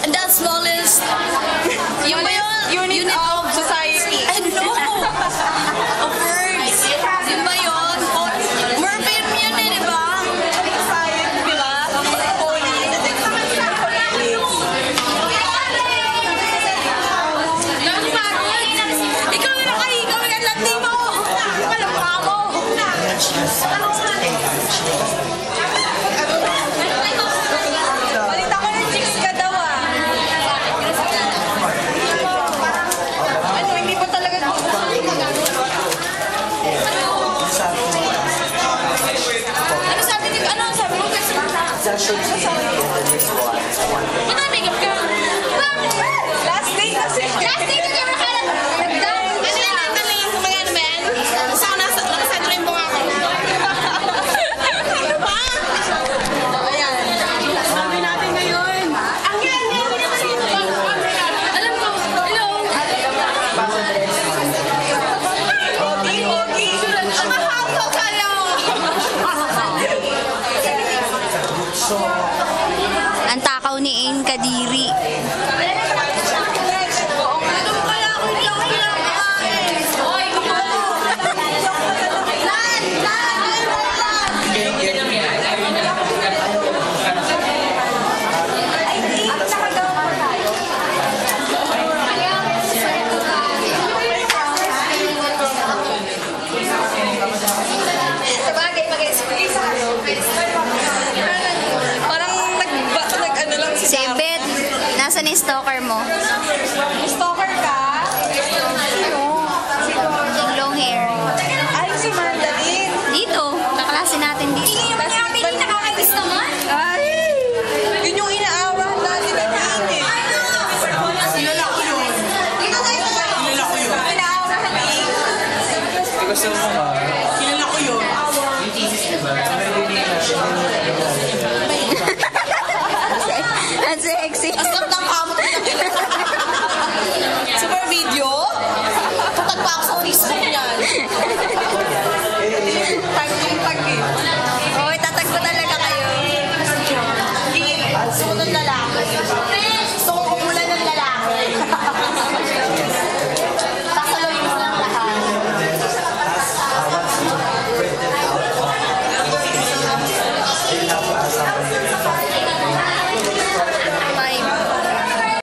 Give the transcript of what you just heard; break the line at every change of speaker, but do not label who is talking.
And the smallest
unit of society.
I know. Of course. Yun ba yun? Mervin yun eh, di ba?
Science, di ba? Police.
Ikaw na nakahigaw yan lang, di mo. Malapa mo.
Balita ko ng chicks ka daw ah. Ano, hindi pa talaga
Ano sabi ni, ano sabi mo kasi? Matamigap ka.
last day kasi.
Last day na kayo nakalat. Ano yan, natalingin ko mga ano ba yan? Basta ako nakasentro yung bunga ko. Ano ba?
Ayan. Sabi natin ngayon.
Ang ganda. Alam ko, hello.
Pogi.
Ang mahalo kayo.
Ang takaw ni Ain Kadiri.
Ano ba kaya ako hindi ako pinapakain? Oy,
Sabagay, mag-explain sa parang nag-ano lang si
Si Beth, nasa ni stalker mo?
Stalker ka?
Yung long hair.
Ay, si Mandalin.
Dito, kaklase natin dito.
nakakainis naman.
Ay! Yun yung inaawan natin na Ine.
Kilala ko yun. Kilala ko yun.
Inaawan na Ine.
Gusto mo ba?
Kilala ko yun.
Yung thesis, diba?
Ang sexy.
Asap ng kamot.